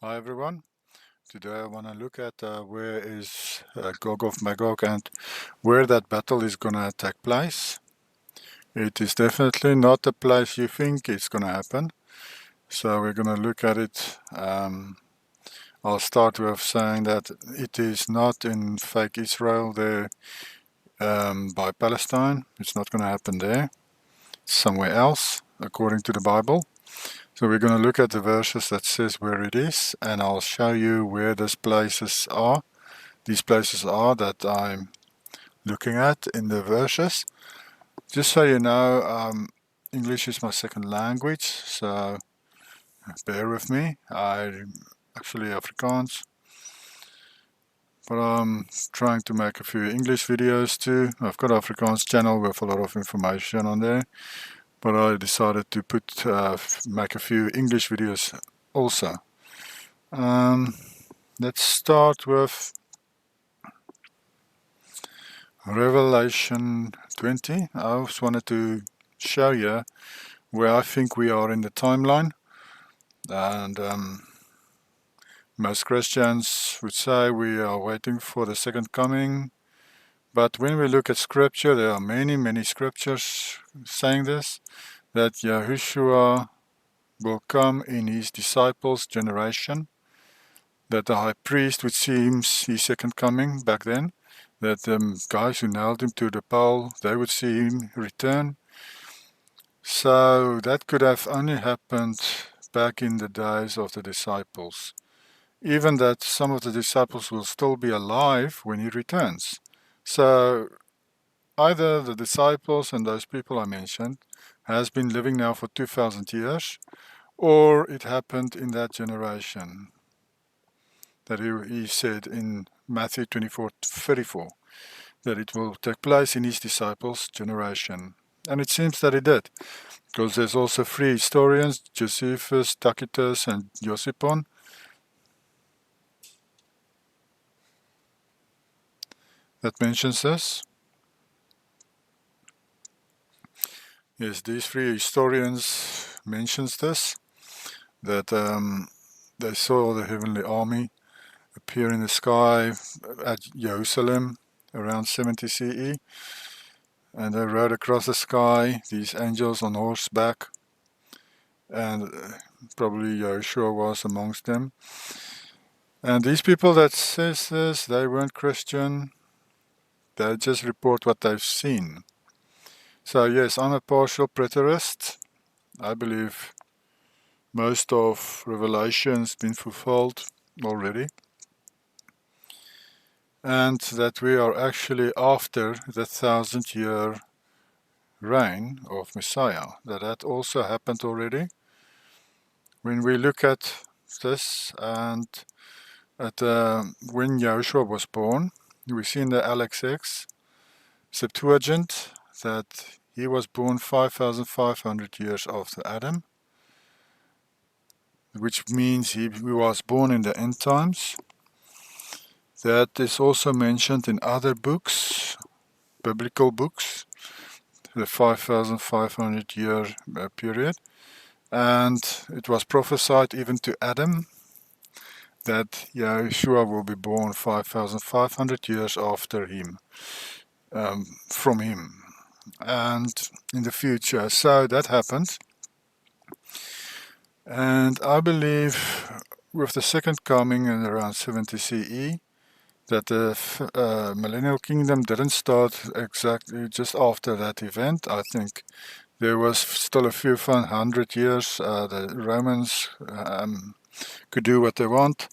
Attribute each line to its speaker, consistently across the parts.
Speaker 1: Hi everyone. Today I want to look at where is GOG of Magog and where that battle is going to take place. It is definitely not the place you think it's going to happen. So we're going to look at it. I'll start with saying that it is not in fake Israel there by Palestine. It's not going to happen there. It's somewhere else according to the Bible. So we're going to look at the verses that says where it is, and I'll show you where these places are that I'm looking at in the verses. Just so you know, English is my second language, so bear with me. I'm actually Afrikaans, but I'm trying to make a few English videos too. I've got an Afrikaans channel with a lot of information on there, but I decided to make a few English videos also. Let's start with Revelation 20. I just wanted to show you where I think we are in the timeline. And most Christians would say we are waiting for the second coming. But when we look at scripture, there are many scriptures saying this, that Yahushua will come in his disciples' generation, that the high priest would see his second coming back then, that the guys who nailed him to the pole, they would see him return. So that could have only happened back in the days of the disciples. Even that some of the disciples will still be alive when he returns. So either the disciples and those people I mentioned has been living now for 2,000 years, or it happened in that generation that he said in Matthew 24:34, that it will take place in his disciples' generation. And it seems that it did, because there's also three historians, Josephus, Tacitus, and Josephon, that mentions this. Yes, these three historians mentions this, that they saw the heavenly army appear in the sky at Jerusalem around 70 CE, and they rode across the sky, these angels on horseback, and probably Yeshua was amongst them. And these people that says this, they weren't Christian, they just report what they've seen. So yes, I'm a partial preterist. I believe most of Revelation's been fulfilled already, and that we are actually after the 1,000-year reign of Messiah, that also happened already. When we look at this and at when Yahushua was born, we see in the LXX Septuagint that he was born 5,500 years after Adam, which means he was born in the end times. That is also mentioned in other books, biblical books, the 5,500 year period. And it was prophesied even to Adam that Yeshua will be born 5,500 years after him, from him, and in the future. So that happened. And I believe with the second coming in around 70 CE, that the millennial kingdom didn't start exactly just after that event. I think there was still a few 100 years. The Romans could do what they want.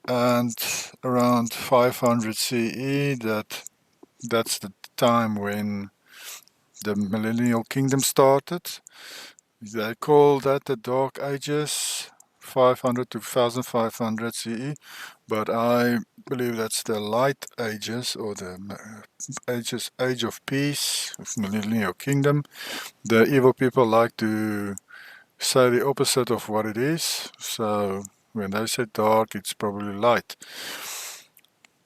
Speaker 1: And around 500 CE, that's the time when the millennial kingdom started. They call that the Dark Ages, 500 to 1500 CE, but I believe that's the Light Ages, or the age of peace, of millennial kingdom. The evil people like to say the opposite of what it is, so when they say dark, it's probably light.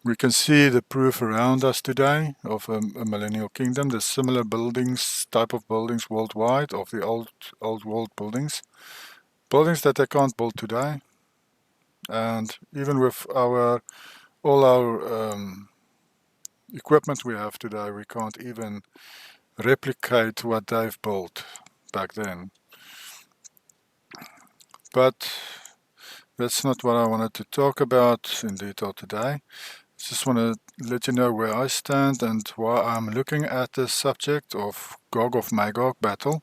Speaker 1: We can see the proof around us today of a millennial kingdom. There's similar buildings, type of buildings worldwide, of the old world buildings. Buildings that they can't build today. And even with all our equipment we have today, we can't even replicate what they've built back then. But that's not what I wanted to talk about in detail today. Just want to let you know where I stand and why I'm looking at the subject of GOG of Magog battle,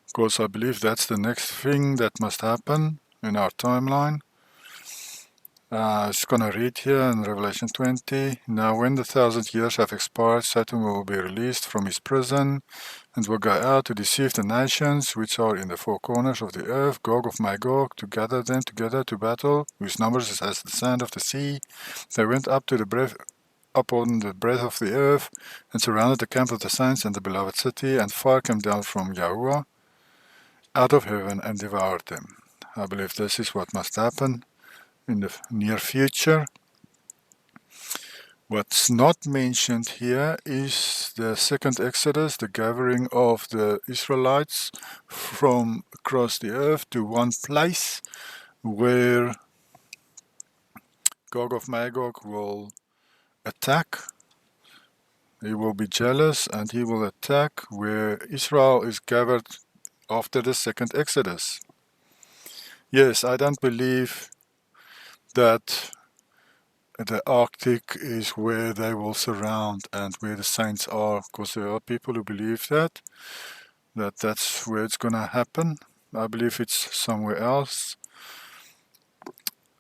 Speaker 1: because I believe that's the next thing that must happen in our timeline. It's going to read here in Revelation 20. Now when the 1,000 years have expired, Satan will be released from his prison and will go out to deceive the nations which are in the four corners of the earth, GOG of Magog, to gather them together to battle, whose numbers is as the sand of the sea. They went up on the breadth of the earth and surrounded the camp of the saints and the beloved city, and fire came down from Yahuwah out of heaven and devoured them. I believe this is what must happen in the near future. What's not mentioned here is the second Exodus, the gathering of the Israelites from across the earth to one place where GOG of Magog will attack. He will be jealous and he will attack where Israel is gathered after the second Exodus. Yes, I don't believe that the Arctic is where they will surround and where the saints are, because there are people who believe that's where it's going to happen. I believe it's somewhere else.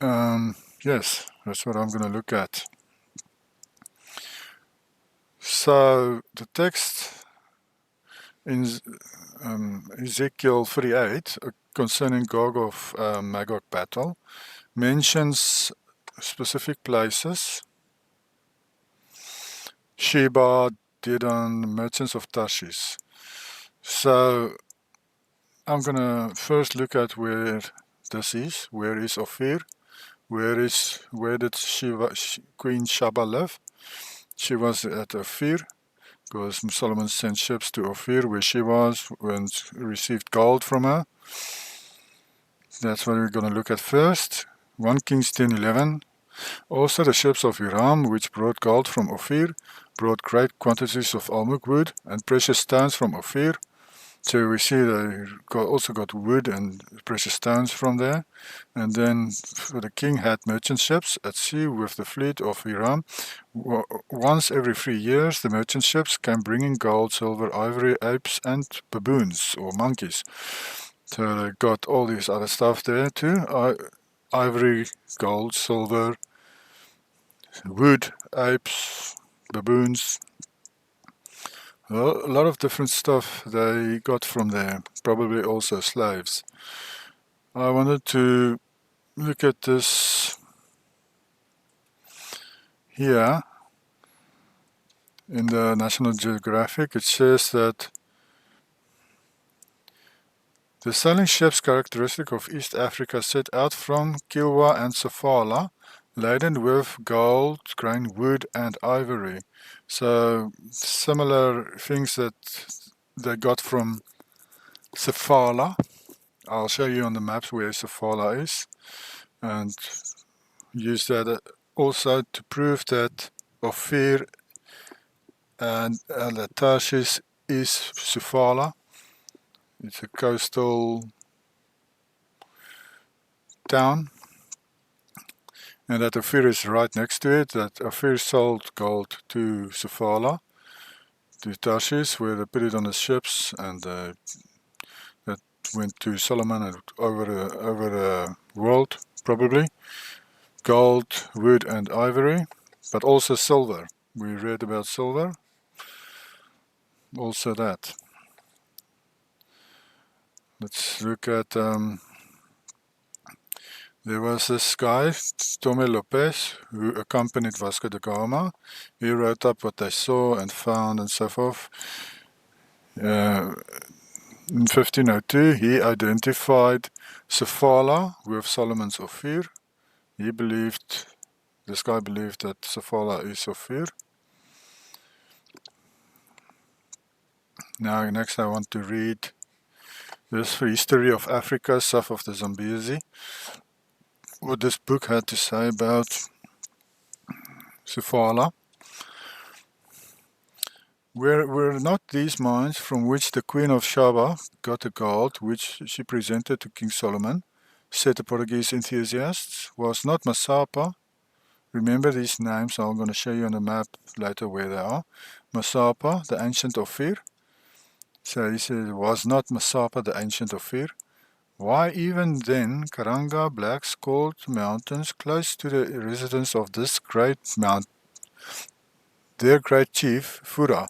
Speaker 1: Yes, that's what I'm going to look at. So the text in Ezekiel 38 concerning GOG of Magog battle mentions specific places: Sheba, Dedan, merchants of Tarshish. So I'm going to first look at where this is. Where is Ophir? Where did Queen Sheba live? She was at Ophir, because Solomon sent ships to Ophir where she was and received gold from her. That's what we're going to look at first. 1 Kings 10:11. Also the ships of Hiram, which brought gold from Ophir, brought great quantities of almug wood and precious stones from Ophir. So we see they also got wood and precious stones from there. And then the king had merchant ships at sea with the fleet of Hiram. Once every 3 years, the merchant ships came bringing gold, silver, ivory, apes, and baboons or monkeys. So they got all this other stuff there too. Ivory, gold, silver, wood, apes, baboons. A lot of different stuff they got from there, probably also slaves. I wanted to look at this here in the National Geographic. It says that the sailing ships characteristic of East Africa set out from Kilwa and Sofala, laden with gold, grain, wood, and ivory. So similar things that they got from Sofala. I'll show you on the maps where Sofala is, and use that also to prove that Ophir and Tarshish is Sofala. It's a coastal town, and that Ophir is right next to it. That Ophir sold gold to Sofala, to Tarshish, where they put it on the ships, and that went to Solomon and over the world, probably. Gold, wood, and ivory, but also silver. We read about silver. Also that. Let's look at. There was this guy, Tome Lopez, who accompanied Vasco da Gama. He wrote up what they saw and found and so forth. In 1502, he identified Sofala with Solomon's Ophir. This guy believed that Sofala is Ophir. Now, next I want to read this history of Africa, south of the Zambezi, what this book had to say about Sofala. Were not these mines from which the Queen of Shaba got the gold which she presented to King Solomon, said the Portuguese enthusiasts? Was not Masapa? Remember these names, I'm going to show you on the map later where they are. Masapa, the ancient Ophir. So he said, was not Masapa the ancient Ophir? Why even then Karanga blacks called mountains close to the residence of this great mount, their great chief, Fura,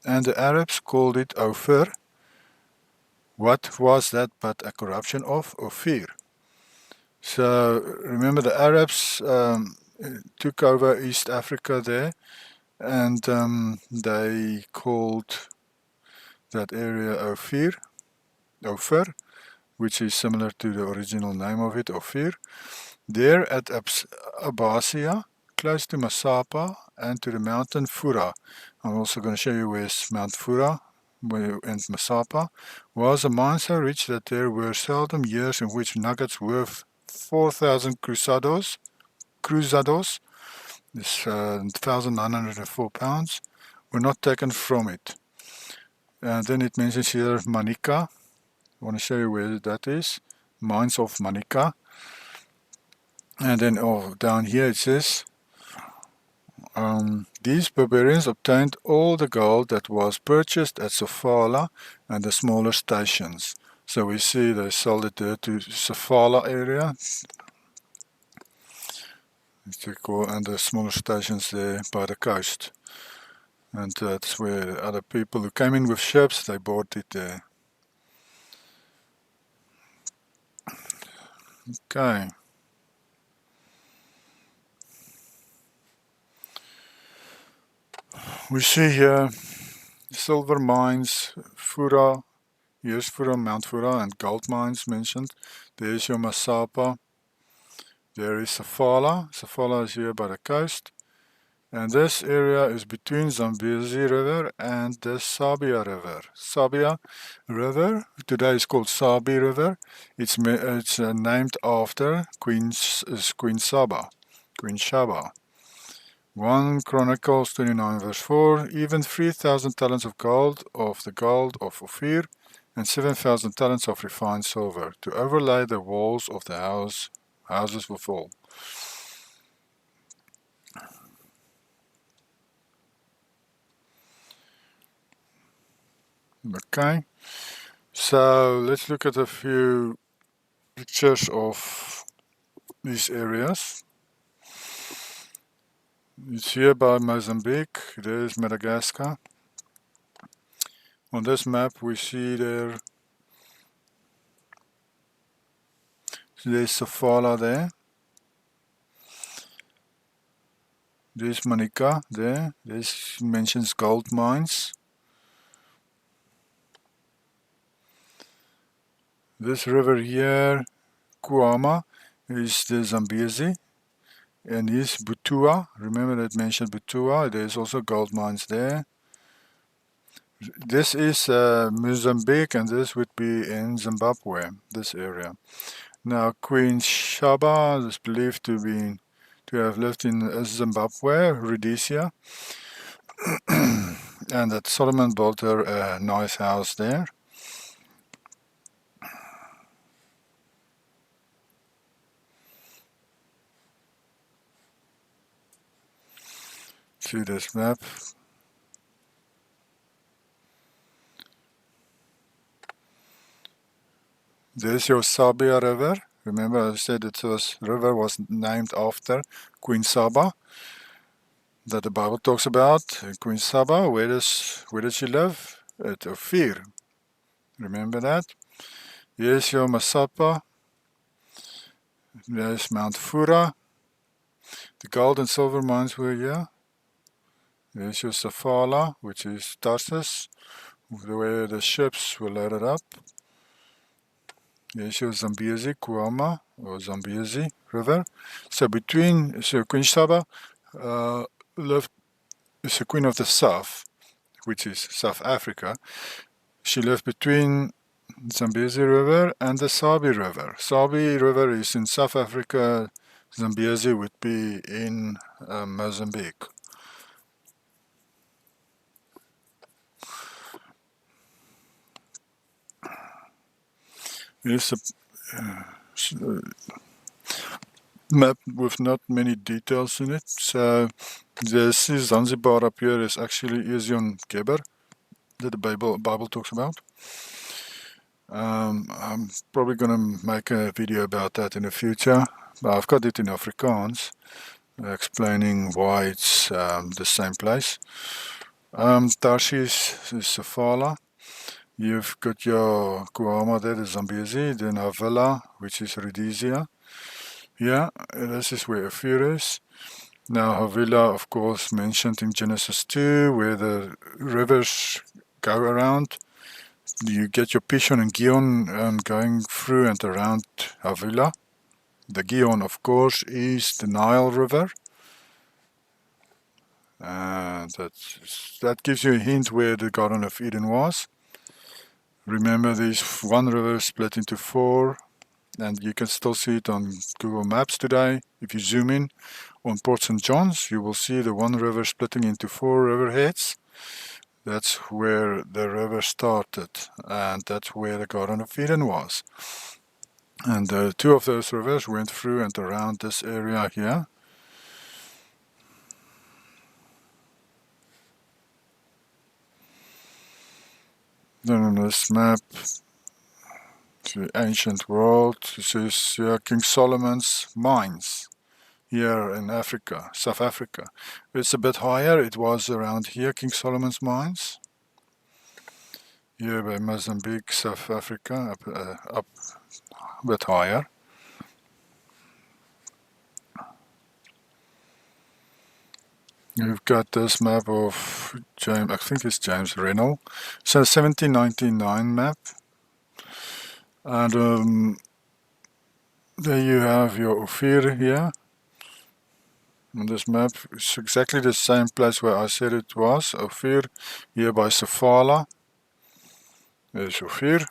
Speaker 1: and the Arabs called it Ophir. What was that but a corruption of Ophir? So remember the Arabs took over East Africa there, and they called that area Ophir, which is similar to the original name of it, Ophir. There at Abbasia, close to Masapa and to the mountain Fura. I'm also going to show you where's Mount Fura and Masapa. Was a mine so rich that there were seldom years in which nuggets worth 4,000 cruzados, this 1,904 pounds, were not taken from it. And then it mentions here Manica. I want to show you where that is. Mines of Manica. And then down here it says, these barbarians obtained all the gold that was purchased at Sofala and the smaller stations. So we see they sold it there to Sofala area. And the smaller stations there by the coast. And that's where other people who came in with ships, they bought it there. Okay. We see here silver mines, Fura, here's Fura, Mount Fura, and gold mines mentioned. There's your Masapa. There is Sofala. Sofala is here by the coast. And this area is between Zambezi River and the Sabia River. Sabia River, today is called Sabi River. It's named after Queen Shaba. 1 Chronicles 29 verse 4, even 3,000 talents of gold of the gold of Ophir and 7,000 talents of refined silver to overlay the walls of the houses with all. Okay, so let's look at a few pictures of these areas. It's here by Mozambique, there's Madagascar. On this map we see there's Sofala there. There's Manica there. This mentions gold mines. This river here, Kuama, is the Zambezi. And here's Butua. Remember that mentioned Butua. There's also gold mines there. This is Mozambique, and this would be in Zimbabwe, this area. Now, Queen Shaba is believed to have lived in Zimbabwe, Rhodesia, and that Solomon built her a nice house there. See this map. There's your Sabia River. Remember I said river was named after Queen Saba that the Bible talks about. Queen Saba, where does she live? At Ophir. Remember that? Here's your Masapa. There's Mount Fura. The gold and silver mines were here. There's your Sofala, which is Tarsus, where the ships were loaded up. There's your Zambezi, Kuama, or Zambezi River. So Queen Saba lived, is the Queen of the South, which is South Africa. She lived between Zambezi River and the Sabi River. Sabi River is in South Africa. Zambezi would be in Mozambique. Here's a map with not many details in it. So this is Zanzibar up here is actually Ezion Geber that the Bible talks about. I'm probably going to make a video about that in the future. But I've got it in Afrikaans, explaining why it's the same place. Tarshish is Sofala. You've got your Kuama there, the Zambezi, then Havila, which is Rhodesia. Yeah, this is where Ophir is. Now Havila, of course, mentioned in Genesis 2, where the rivers go around. You get your Pishon and Gion going through and around Havila. The Gion, of course, is the Nile River. That gives you a hint where the Garden of Eden was. Remember, there's one river split into four, and you can still see it on Google Maps today. If you zoom in on Port St. John's, you will see the one river splitting into four riverheads. That's where the river started, and that's where the Garden of Eden was. And two of those rivers went through and around this area here. Then on this map, the ancient world, it says King Solomon's mines here in Africa, South Africa. It's a bit higher. It was around here, King Solomon's mines. Here by Mozambique, South Africa, up a bit higher. You've got this map of James, I think it's James Reynolds. So 1799 map. And there you have your Ophir here. On this map, it's exactly the same place where I said it was. Ophir, here by Sofala. There's Ophir.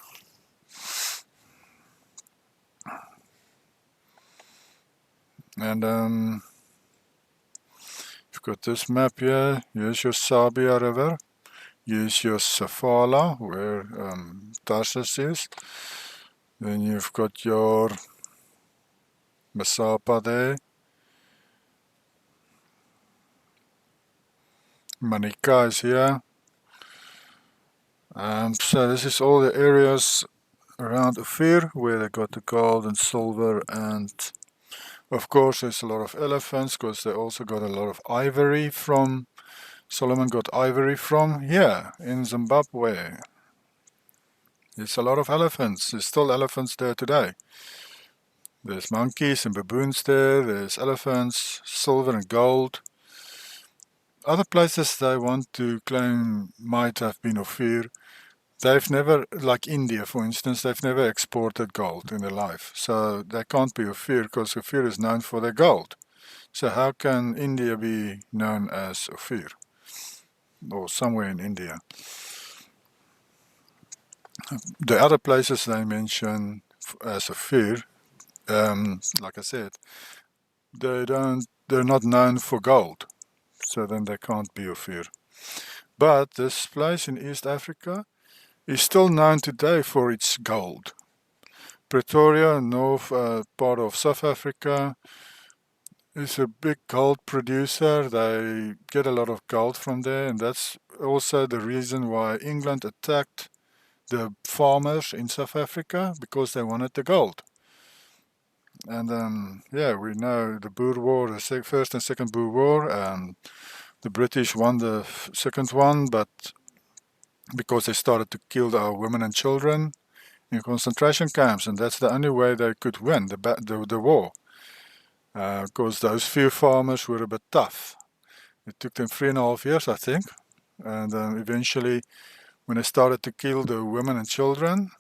Speaker 1: And you've got this map here. Here's your Sabia River. Here's your Sofala, where Tarsus is. Then you've got your Masapa there. Manika is here. So this is all the areas around Ophir where they got the gold and silver, and of course there's a lot of elephants because they also got a lot of ivory from, Solomon got ivory from here in Zimbabwe. There's a lot of elephants. There's still elephants there today. There's monkeys and baboons there. There's elephants, silver and gold. Other places they want to claim might have been Ophir. They've never, like India for instance, they've never exported gold in their life. So they can't be Ophir because Ophir is known for their gold. So how can India be known as Ophir? Or somewhere in India. The other places they mention as Ophir, like I said, they're not known for gold. So then they can't be Ophir. But this place in East Africa is still known today for its gold. Pretoria, north part of South Africa, is a big gold producer. They get a lot of gold from there, and that's also the reason why England attacked the farmers in South Africa, because they wanted the gold. And yeah, we know the Boer War, the first and second Boer War. The British won the second one, but because they started to kill our women and children in concentration camps, and that's the only way they could win the war. Because those few farmers were a bit tough. It took them 3.5 years, I think, and eventually, when they started to kill the women and children,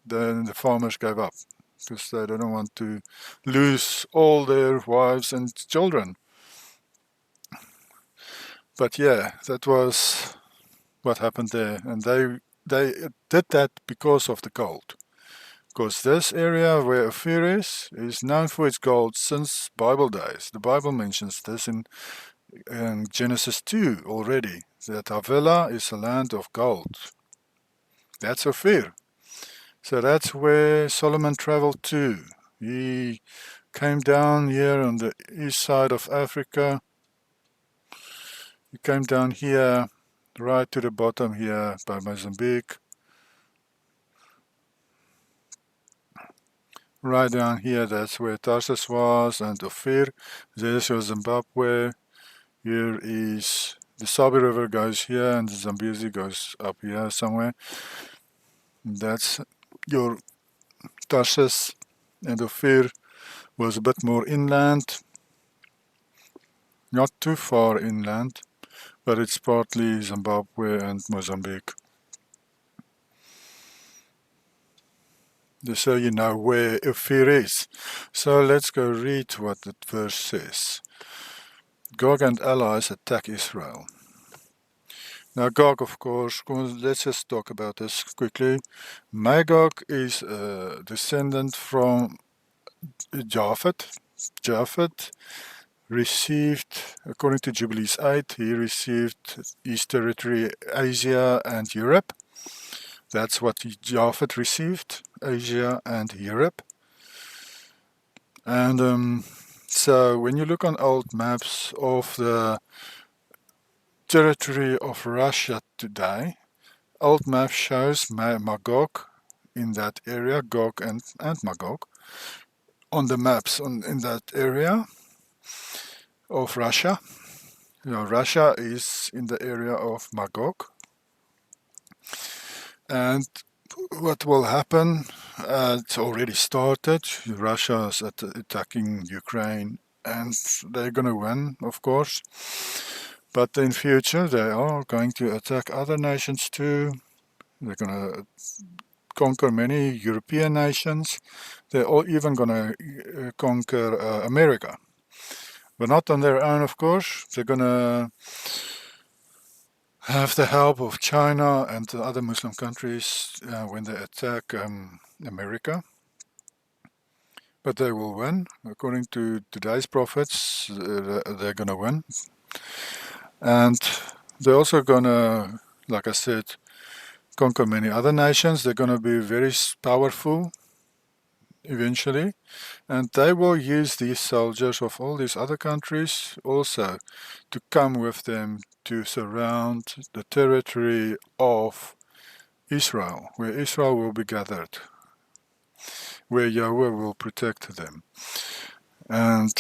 Speaker 1: then the farmers gave up because they didn't want to lose all their wives and children. But yeah, that was what happened there, and they they did that because of the gold. Because this area where Ophir is known for its gold since Bible days. The Bible mentions this in Genesis 2 already, that Havilah is a land of gold. That's Ophir. So that's where Solomon traveled to. He came down here on the east side of Africa. He came down here, right to the bottom here by Mozambique. Right down here, that's where Tarsus was, and Ophir. There's your Zimbabwe. Here is the Sabi River goes here, and the Zambezi goes up here somewhere. That's your Tarsus, and Ophir was a bit more inland. Not too far inland, but it's partly Zimbabwe and Mozambique. Just so you know where Ophir is. So let's go read what the verse says. Gog and allies attack Israel. Now Gog, of course, let's just talk about this quickly. Magog is a descendant from Japhet. Japhet received, according to Jubilees 8, he received East Territory, Asia and Europe. That's what Japhet received, Asia and Europe. And so when you look on old maps of the territory of Russia today, old map shows Magog in that area, Gog and Magog, on the maps in that area of Russia. You know, Russia is in the area of Magog. And what will happen, it's already started. Russia is attacking Ukraine, and they're going to win, of course. But in future, they are going to attack other nations too. They're going to conquer many European nations. They're all even going to conquer America. But not on their own, of course. They're going to have the help of China and the other Muslim countries when they attack America. But they will win. According to today's prophets, they're going to win. And they're also going to, like I said, conquer many other nations. They're going to be very powerful eventually. And they will use these soldiers of all these other countries also to come with them to surround the territory of Israel, where Israel will be gathered, where Yahweh will protect them. And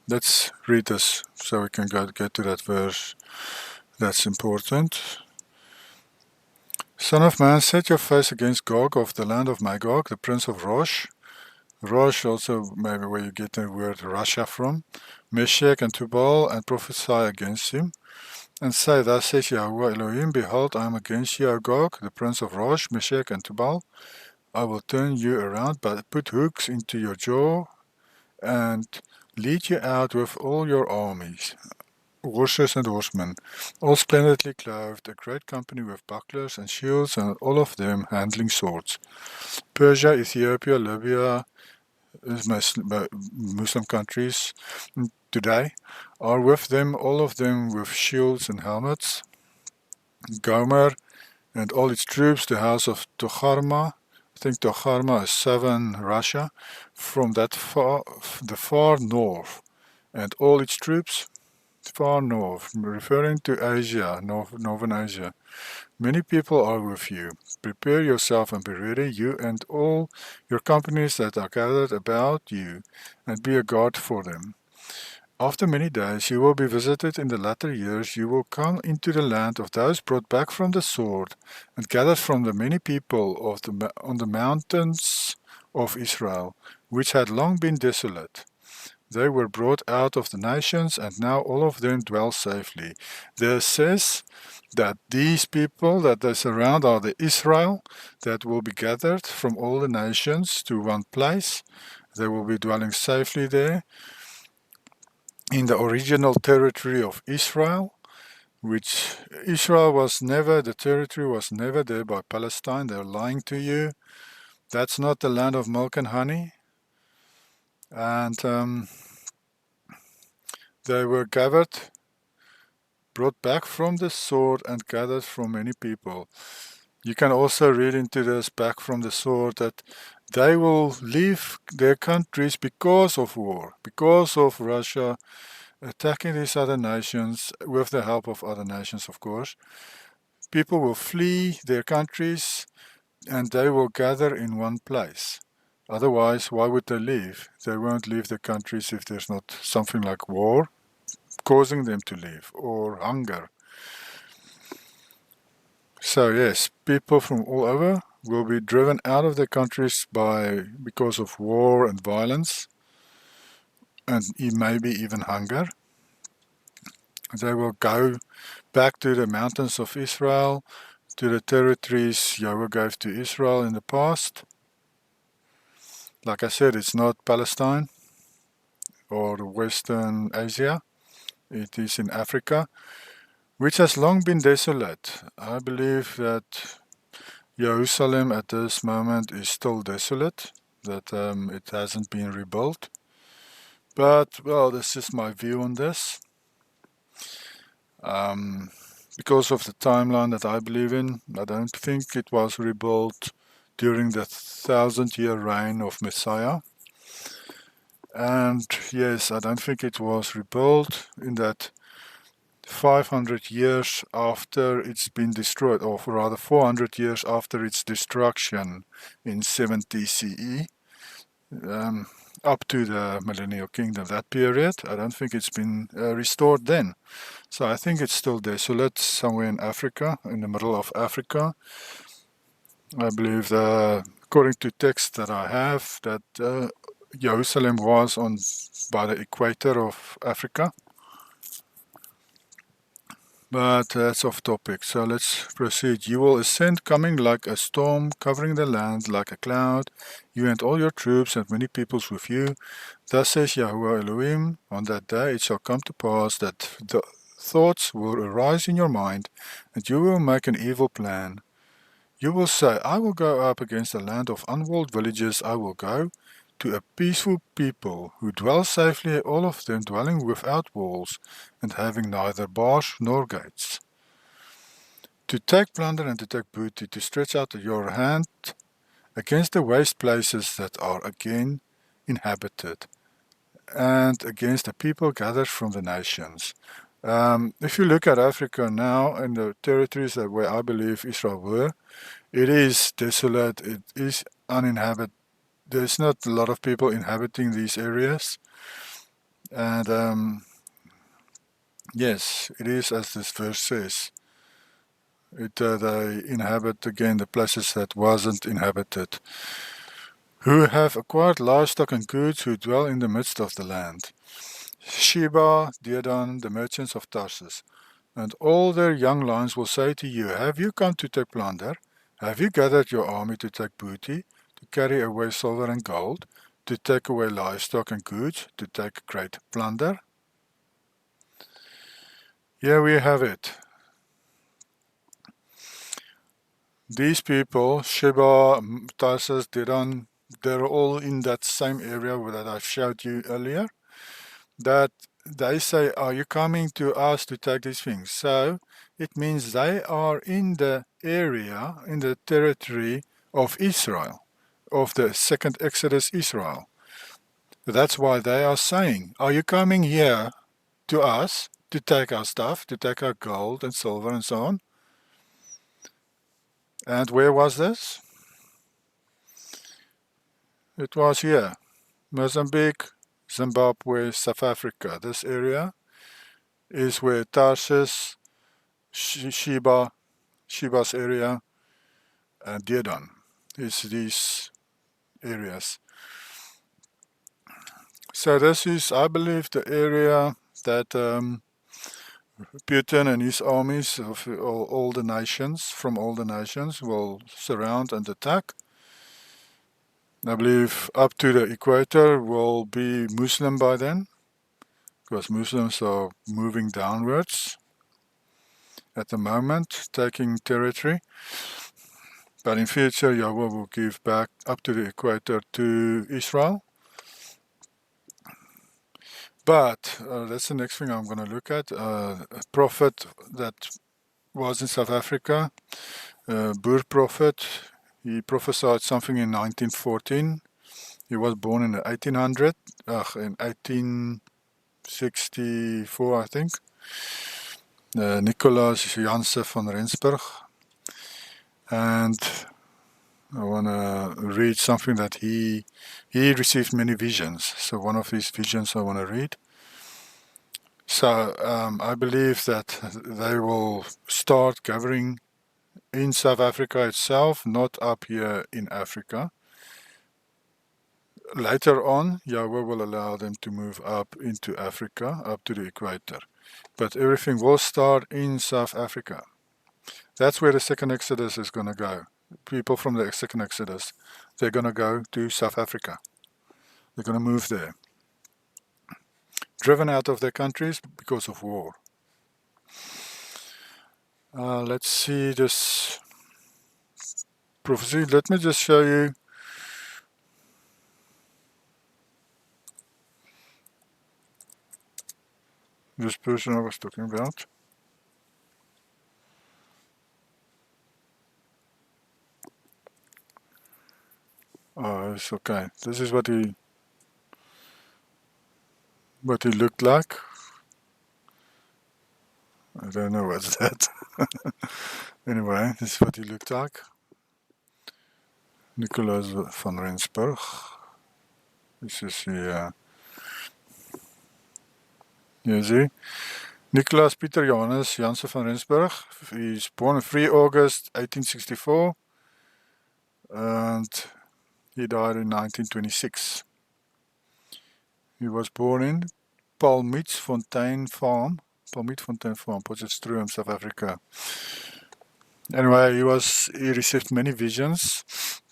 Speaker 1: let's read this so we can get to that verse. That's important. Son of man, set your face against Gog of the land of Magog, the prince of Rosh. Rosh also maybe where you get the word Russia from. Meshach and Tubal, and prophesy against him. And say, thus says Yahweh Elohim, behold, I am against you, O Gog, the prince of Rosh, Meshach and Tubal. I will turn you around, but put hooks into your jaw, and lead you out with all your armies, horses and horsemen, all splendidly clothed, a great company with bucklers and shields, and all of them handling swords. Persia, Ethiopia, Libya, Muslim countries today are with them, all of them with shields and helmets. Gomer and all its troops, the house of Togarma. I think Togarma is southern Russia, from the far north, and all its troops, far north, referring to Asia, northern Asia. Many people are with you. Prepare yourself and be ready, you and all your companies that are gathered about you, and be a guard for them. After many days you will be visited in the latter years. You will come into the land of those brought back from the sword, and gathered from the many people on the mountains of Israel, which had long been desolate. They were brought out of the nations, and now all of them dwell safely. There says that these people that they surround are the Israel that will be gathered from all the nations to one place. They will be dwelling safely there in the original territory of Israel. which Israel was never, the territory was never there by Palestine. They're lying to you. That's not the land of milk and honey. And they were gathered, brought back from the sword and gathered from many people. You can also read into this back from the sword that they will leave their countries because of war, because of Russia attacking these other nations with the help of other nations, of course. People will flee their countries and they will gather in one place. Otherwise, why would they leave? They won't leave the countries if there's not something like war causing them to leave, or hunger. So yes, people from all over will be driven out of their countries because of war and violence, and maybe even hunger. They will go back to the mountains of Israel, to the territories Yahweh gave to Israel in the past. Like I said, it's not Palestine or Western Asia. It is in Africa, which has long been desolate. I believe that Jerusalem at this moment is still desolate, that it hasn't been rebuilt. But, well, this is my view on this. Because of the timeline that I believe in, I don't think it was rebuilt during the 1,000-year reign of Messiah. And yes, I don't think it was rebuilt in that 500 years after it's been destroyed, or rather 400 years after its destruction in 70 CE, up to the Millennial Kingdom, that period. I don't think it's been restored then. So I think it's still desolate somewhere in Africa, in the middle of Africa. I believe according to texts that I have, that Jerusalem was by the equator of Africa. But that's off topic, so let's proceed. You will ascend coming like a storm, covering the land like a cloud, you and all your troops and many peoples with you. Thus says Yahuwah Elohim, on that day it shall come to pass that the thoughts will arise in your mind, and you will make an evil plan. You will say, I will go up against a land of unwalled villages, I will go to a peaceful people who dwell safely, all of them dwelling without walls and having neither bars nor gates. To take plunder and to take booty, to stretch out your hand against the waste places that are again inhabited, and against the people gathered from the nations. If you look at Africa now and the territories where I believe Israel were, it is desolate, it is uninhabited. There's not a lot of people inhabiting these areas. And yes, it is as this verse says. They inhabit again the places that wasn't inhabited, who have acquired livestock and goods, who dwell in the midst of the land. Sheba, Dedan, the merchants of Tarsus, and all their young lions will say to you, have you come to take plunder? Have you gathered your army to take booty, to carry away silver and gold, to take away livestock and goods, to take great plunder? Here we have it. These people, Sheba, Tarsus, Dedan, they're all in that same area that I showed you earlier, that they say, are you coming to us to take these things? So it means they are in the area, in the territory of Israel, of the second Exodus Israel. That's why they are saying, are you coming here to us to take our stuff, to take our gold and silver and so on? And where was this? It was here, Mozambique, Zimbabwe, South Africa. This area is where Tarsus, Sheba's area, and Dedan is these areas. So this is, I believe, the area that Putin and his armies of all the nations, from all the nations, will surround and attack. I believe up to the equator will be Muslim by then, because Muslims are moving downwards. at the moment, taking territory. But in future, Yahweh will give back up to the equator to Israel. But that's the next thing I'm going to look at. A prophet that was in South Africa, Boer prophet. He prophesied something in 1914. He was born in 1800, in 1864, I think. Nicolaas Janse van Rensburg. And I want to read something that he received many visions. So one of his visions I want to read. So I believe that they will start gathering in South Africa itself, not up here in Africa. Later on, Yahweh will allow them to move up into Africa, up to the equator. But everything will start in South Africa. That's where the second Exodus is going to go. People from the second Exodus, they're going to go to South Africa. They're going to move there. Driven out of their countries because of war. Let's see this prophecy. Let me just show you. This person I was talking about. Oh, it's okay. This is what he looked like. I don't know what's that. Anyway, this is what he looked like. Nicolaas van Rensburg. This is the, you see? Nicolaas Pieter Johannes Janse van Rensburg. He's born on 3 August 1864. And he died in 1926. He was born in Palmietfontein Farm, Potchefstroom, South Africa. Anyway, he received many visions.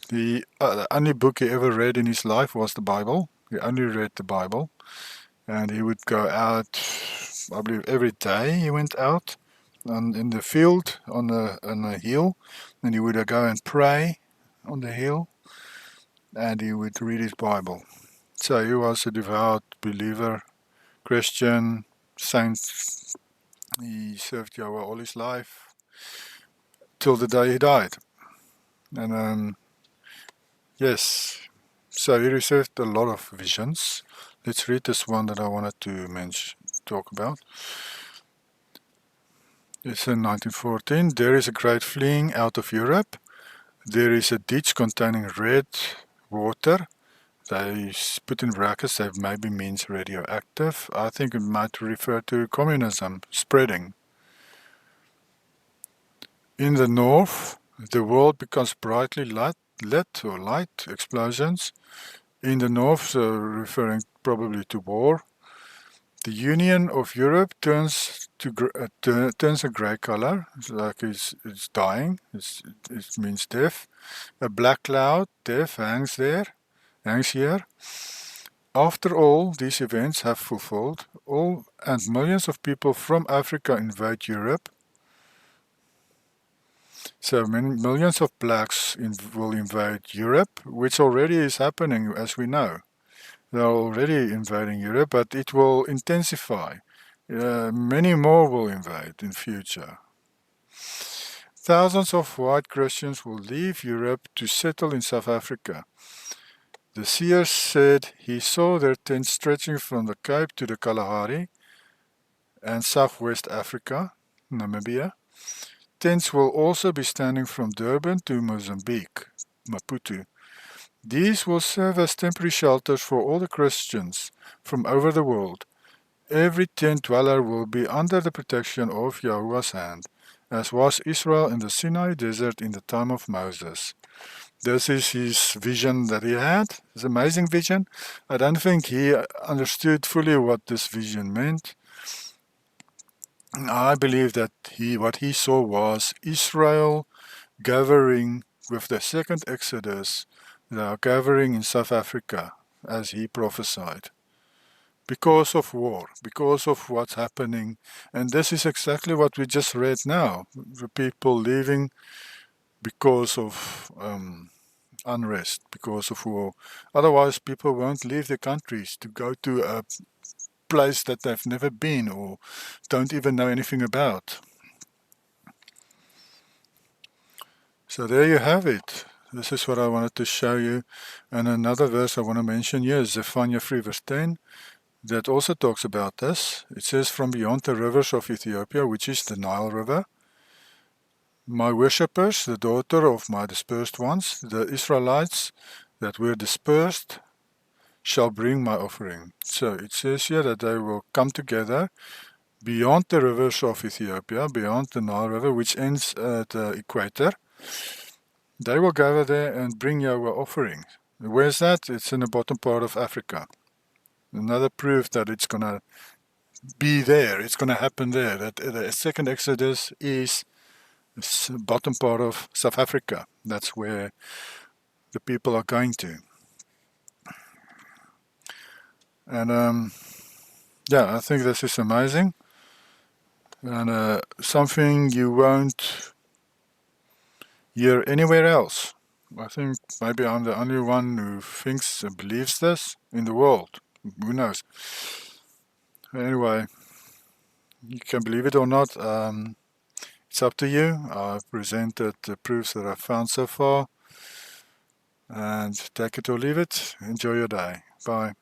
Speaker 1: The only book he ever read in his life was the Bible. He only read the Bible. And he would go out, I believe every day he went out in the field on a hill. And he would go and pray on the hill. And he would read his Bible. So he was a devout believer, Christian, saint. He served Yahweh all his life till the day he died. And yes, so he received a lot of visions. Let's read this one that I wanted to talk about. It's in 1914. There is a great fleeing out of Europe. There is a ditch containing red water. They put in brackets that maybe means radioactive. I think it might refer to communism spreading. In the north, the world becomes brightly lit or light explosions. In the north, referring probably to war. The Union of Europe turns a grey color, it's like it's dying. It means death. A black cloud, death, hangs here. After all these events have fulfilled, and millions of people from Africa invade Europe. So millions of blacks will invade Europe, which already is happening, as we know. They're already invading Europe, but it will intensify. Many more will invade in future. Thousands of white Christians will leave Europe to settle in South Africa. The seer said he saw their tents stretching from the Cape to the Kalahari and Southwest Africa, Namibia. Tents will also be standing from Durban to Mozambique, Maputo. These will serve as temporary shelters for all the Christians from over the world. Every tent dweller will be under the protection of Yahuwah's hand, as was Israel in the Sinai desert in the time of Moses. This is his vision that he had. It's an amazing vision. I don't think he understood fully what this vision meant. I believe that what he saw was Israel gathering with the second Exodus. They are gathering in South Africa, as he prophesied. because of war, because of what's happening. And this is exactly what we just read now. The people leaving because of unrest, because of war. Otherwise, people won't leave their countries to go to a place that they've never been or don't even know anything about. So there you have it. This is what I wanted to show you. And another verse I want to mention here is Zephaniah 3 verse 10. That also talks about this. It says, from beyond the rivers of Ethiopia, which is the Nile River, my worshippers, the daughter of my dispersed ones, the Israelites that were dispersed, shall bring my offering. So it says here that they will come together beyond the rivers of Ethiopia, beyond the Nile River, which ends at the equator. They will gather there and bring your offering. Where's that? It's in the bottom part of Africa. Another proof that it's going to be there, it's going to happen there. That the second Exodus is the bottom part of South Africa. That's where the people are going to. And yeah, I think this is amazing. And something you won't hear anywhere else. I think maybe I'm the only one who thinks and believes this in the world. Who knows? Anyway, you can believe it or not. It's up to you. I've presented the proofs that I've found so far. And take it or leave it. Enjoy your day. Bye.